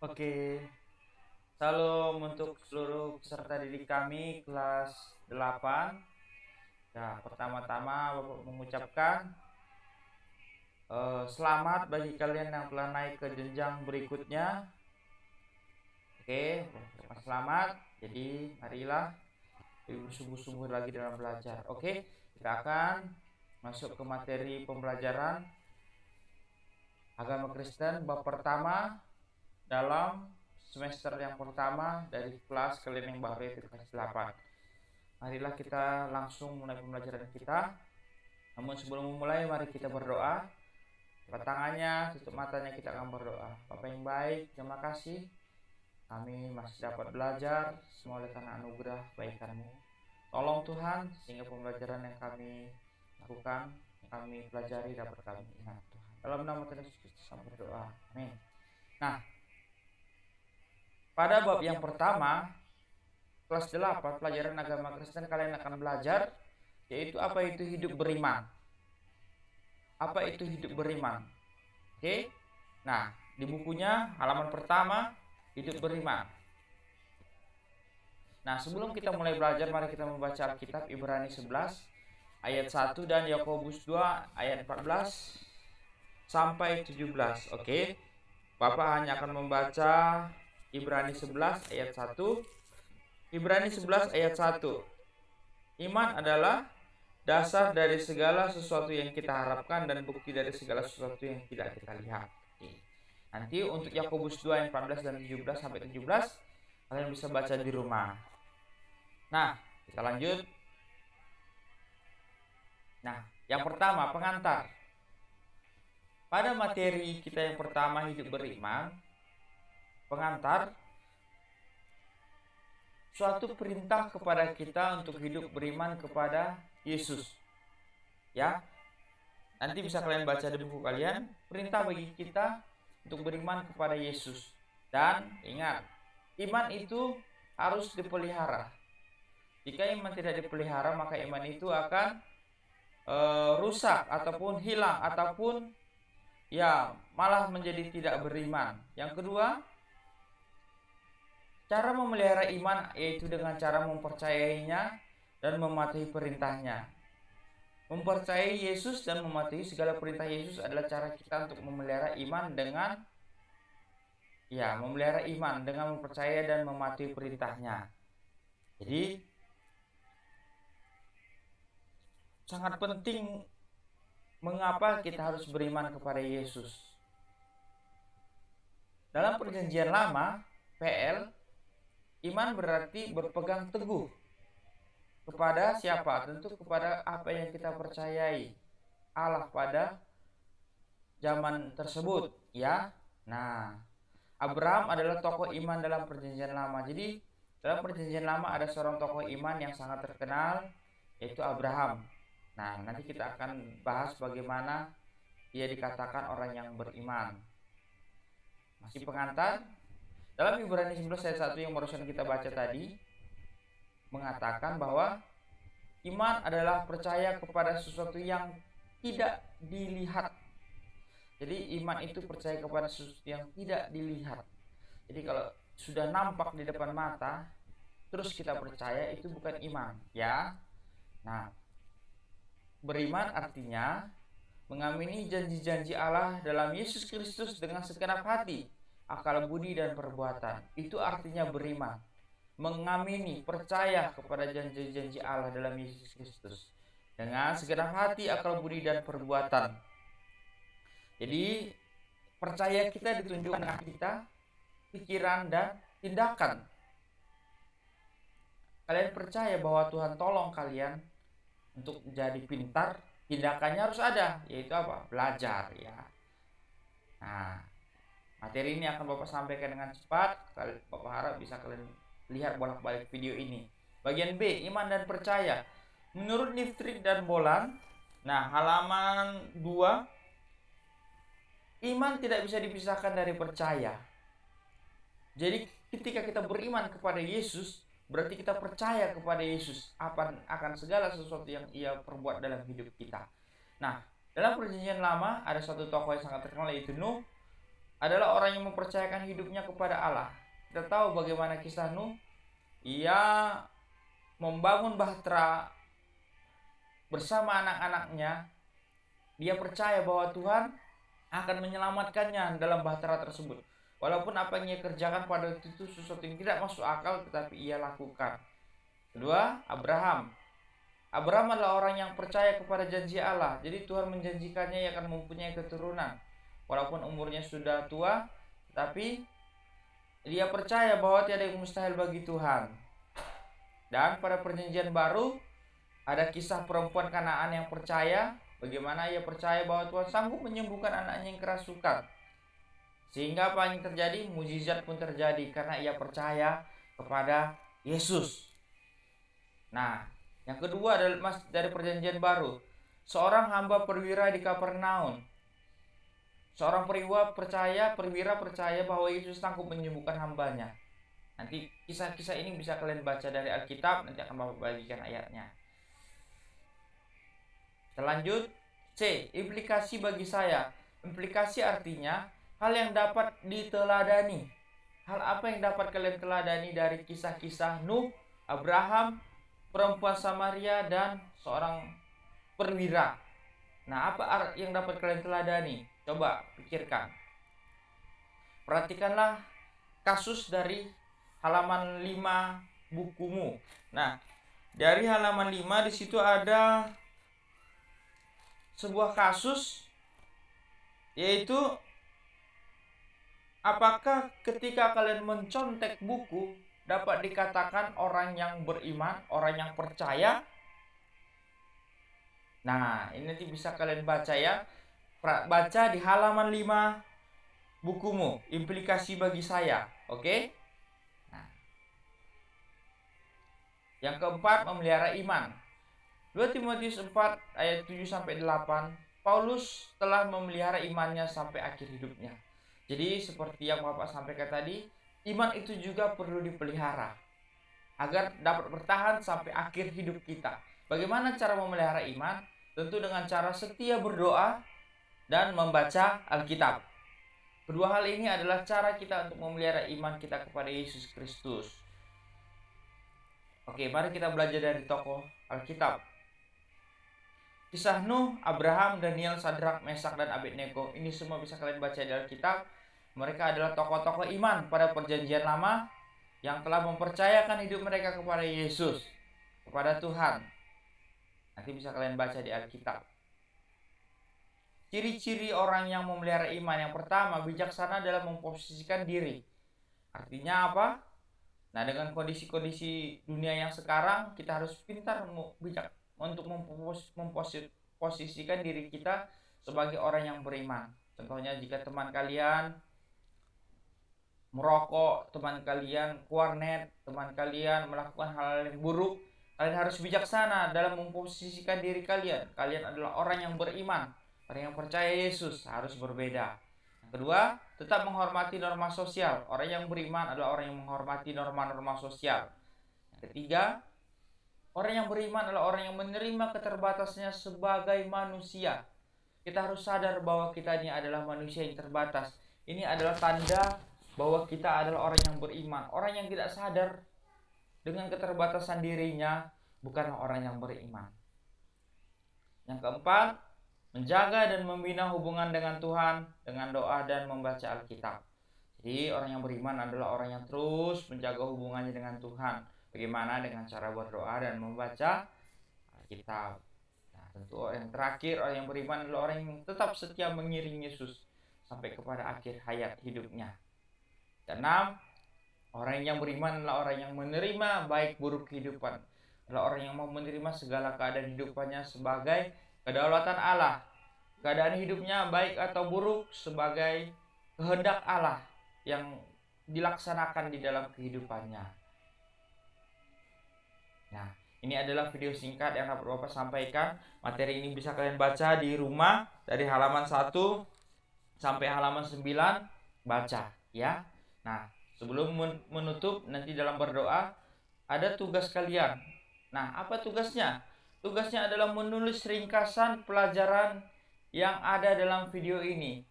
Oke, salam untuk seluruh peserta didik kami kelas 8. Ya, pertama-tama Bapak mengucapkan selamat bagi kalian yang telah naik ke jenjang berikutnya. Oke, selamat. Jadi, marilah bersungguh-sungguh lagi dalam belajar. Oke, kita akan masuk ke materi pembelajaran agama Kristen bab pertama dalam semester yang pertama dari kelas kalian yang baru yaitu kelas 8. Marilah kita langsung mulai pembelajaran kita. Namun sebelum memulai, mari kita berdoa. Buka tangannya, tutup matanya, kita akan berdoa. Bapa yang baik, terima kasih. Kami masih dapat belajar, semua oleh karena anugerah kebaikan-Mu. Tolong Tuhan, sehingga pembelajaran yang kami lakukan, yang kami pelajari dapat kami ingat Tuhan. Dalam nama Tuhan Yesus Kristus kami berdoa. Amin. Nah, pada bab yang pertama, kelas 8, pelajaran agama Kristen, kalian akan belajar yaitu apa itu hidup beriman. Apa itu hidup beriman? Oke. Nah, di bukunya halaman pertama hidup beriman. Nah, sebelum kita mulai belajar, mari kita membaca Alkitab Ibrani 11 ayat 1 dan Yakobus 2 ayat 14 sampai 17. Oke. Bapak hanya akan membaca Ibrani 11 ayat 1. Ibrani 11 ayat 1. Iman adalah dasar dari segala sesuatu yang kita harapkan dan bukti dari segala sesuatu yang tidak kita lihat. Nanti untuk Yakobus 2 ayat 14 dan 17 sampai 17 kalian bisa baca di rumah. Nah, kita lanjut. Nah, yang pertama pengantar. Pada materi kita yang pertama hidup beriman, pengantar suatu perintah kepada kita untuk hidup beriman kepada Yesus. Ya, nanti bisa kalian baca di buku kalian, perintah bagi kita untuk beriman kepada Yesus. Dan ingat, iman itu harus dipelihara. Jika iman tidak dipelihara, maka iman itu akan rusak ataupun hilang ataupun ya malah menjadi tidak beriman. Yang kedua, cara memelihara iman yaitu dengan cara mempercayainya dan mematuhi perintahnya. Mempercayai Yesus dan mematuhi segala perintah Yesus adalah cara kita untuk memelihara iman dengan memelihara iman dengan mempercayai dan mematuhi perintahnya. Jadi sangat penting mengapa kita harus beriman kepada Yesus. Dalam perjanjian lama, PL, iman berarti berpegang teguh kepada siapa? Tentu kepada apa yang kita percayai Allah pada zaman tersebut, ya. Nah, Abraham adalah tokoh iman dalam perjanjian lama. Jadi, dalam perjanjian lama ada seorang tokoh iman yang sangat terkenal, yaitu Abraham. Nah, nanti kita akan bahas bagaimana ia dikatakan orang yang beriman. Masih pengantar, dalam Ibrani 11 ayat 1 yang barusan kita baca tadi, mengatakan bahwa iman adalah percaya kepada sesuatu yang tidak dilihat. Jadi iman itu percaya kepada sesuatu yang tidak dilihat. Jadi kalau sudah nampak di depan mata, terus kita percaya, itu bukan iman, ya. Nah, beriman artinya mengamini janji-janji Allah dalam Yesus Kristus dengan segenap hati, akal budi dan perbuatan. Itu artinya beriman. Mengamini, percaya kepada janji-janji Allah dalam Yesus Kristus dengan segenap hati, akal budi dan perbuatan. Jadi percaya kita ditunjukkan dengan kita, pikiran dan tindakan. Kalian percaya bahwa Tuhan tolong kalian untuk jadi pintar, tindakannya harus ada, yaitu apa? Belajar, ya. Nah, materi ini akan Bapak sampaikan dengan cepat. Bapak harap bisa kalian lihat bolak-balik video ini. Bagian B, iman dan percaya. Menurut Niftrik dan Bolan, nah halaman 2, iman tidak bisa dipisahkan dari percaya. Jadi ketika kita beriman kepada Yesus, berarti kita percaya kepada Yesus akan segala sesuatu yang ia perbuat dalam hidup kita. Nah, dalam perjanjian lama ada satu tokoh yang sangat terkenal yaitu Nuh. adalah orang yang mempercayakan hidupnya kepada Allah. Kita tahu bagaimana kisah Nuh. Ia membangun bahtera bersama anak-anaknya. Dia percaya bahwa Tuhan akan menyelamatkannya dalam bahtera tersebut. Walaupun apa yang ia kerjakan pada waktu itu sesuatu yang tidak masuk akal, tetapi ia lakukan. Kedua, Abraham. Abraham adalah orang yang percaya kepada janji Allah. Jadi Tuhan menjanjikannya ia akan mempunyai keturunan. Walaupun umurnya sudah tua, tapi dia percaya bahwa tiada yang mustahil bagi Tuhan. Dan pada perjanjian baru ada kisah perempuan Kanaan yang percaya, bagaimana ia percaya bahwa Tuhan sanggup menyembuhkan anaknya yang kerasukan. Sehingga apa yang terjadi? Mujizat pun terjadi karena ia percaya kepada Yesus. Nah, yang kedua adalah dari perjanjian baru. Seorang hamba perwira di Kapernaum. Seorang perwira percaya bahwa Yesus sanggup menyembuhkan hambanya. Nanti kisah-kisah ini bisa kalian baca dari Alkitab, nanti akan Bapak bagikan ayatnya. Selanjut, C. Implikasi bagi saya. Implikasi artinya hal yang dapat diteladani. Hal apa yang dapat kalian teladani dari kisah-kisah Nuh, Abraham, perempuan Samaria, dan seorang perwira? Nah, apa yang dapat kalian teladani? Coba pikirkan. Perhatikanlah kasus dari halaman 5 bukumu. Nah, dari halaman 5 di situ ada sebuah kasus, yaitu apakah ketika kalian mencontek buku dapat dikatakan orang yang beriman, orang yang percaya? Nah, ini nanti bisa kalian baca ya. Baca di halaman 5 bukumu, implikasi bagi saya. Oke? Nah, yang keempat, memelihara iman. 2 Timotius 4 ayat 7-8, Paulus telah memelihara imannya sampai akhir hidupnya. Jadi seperti yang Bapak sampaikan tadi, iman itu juga perlu dipelihara agar dapat bertahan sampai akhir hidup kita. Bagaimana cara memelihara iman? Tentu dengan cara setia berdoa dan membaca Alkitab. Kedua hal ini adalah cara kita untuk memelihara iman kita kepada Yesus Kristus. Oke, mari kita belajar dari tokoh Alkitab. Kisah Nuh, Abraham, Daniel, Sadrak, Mesak, dan Abednego. Ini semua bisa kalian baca di Alkitab. Mereka adalah tokoh-tokoh iman pada perjanjian lama yang telah mempercayakan hidup mereka kepada Yesus, kepada Tuhan. Nanti bisa kalian baca di Alkitab. Ciri-ciri orang yang memelihara iman. Yang pertama, bijaksana dalam memposisikan diri. Artinya apa? Nah, dengan kondisi-kondisi dunia yang sekarang, kita harus pintar bijak untuk memposisikan diri kita sebagai orang yang beriman. Contohnya jika teman kalian merokok, teman kalian warnet, teman kalian melakukan hal yang buruk, kalian harus bijaksana dalam memposisikan diri kalian. Kalian adalah orang yang beriman, orang yang percaya Yesus, harus berbeda. Yang kedua, tetap menghormati norma sosial. Orang yang beriman adalah orang yang menghormati norma-norma sosial. Yang ketiga, orang yang beriman adalah orang yang menerima keterbatasannya sebagai manusia. Kita harus sadar bahwa kita ini adalah manusia yang terbatas. Ini adalah tanda bahwa kita adalah orang yang beriman. Orang yang tidak sadar dengan keterbatasan dirinya bukanlah orang yang beriman. Yang keempat, menjaga dan membina hubungan dengan Tuhan dengan doa dan membaca Alkitab. Jadi orang yang beriman adalah orang yang terus menjaga hubungannya dengan Tuhan. Bagaimana? Dengan cara berdoa dan membaca Alkitab. Nah, tentu yang terakhir, orang yang beriman adalah orang yang tetap setia mengiring Yesus sampai kepada akhir hayat hidupnya. Keenam, orang yang beriman adalah orang yang menerima baik buruk kehidupan. Adalah orang yang mau menerima segala keadaan hidupannya sebagai kedaulatan Allah. Keadaan hidupnya baik atau buruk sebagai kehendak Allah yang dilaksanakan di dalam kehidupannya. Nah, ini adalah video singkat yang dapat Bapak sampaikan. Materi ini bisa kalian baca di rumah dari halaman 1 sampai halaman 9. Baca ya. Nah, sebelum menutup nanti dalam berdoa ada tugas kalian. Nah, apa tugasnya? Tugasnya adalah menulis ringkasan pelajaran yang ada dalam video ini.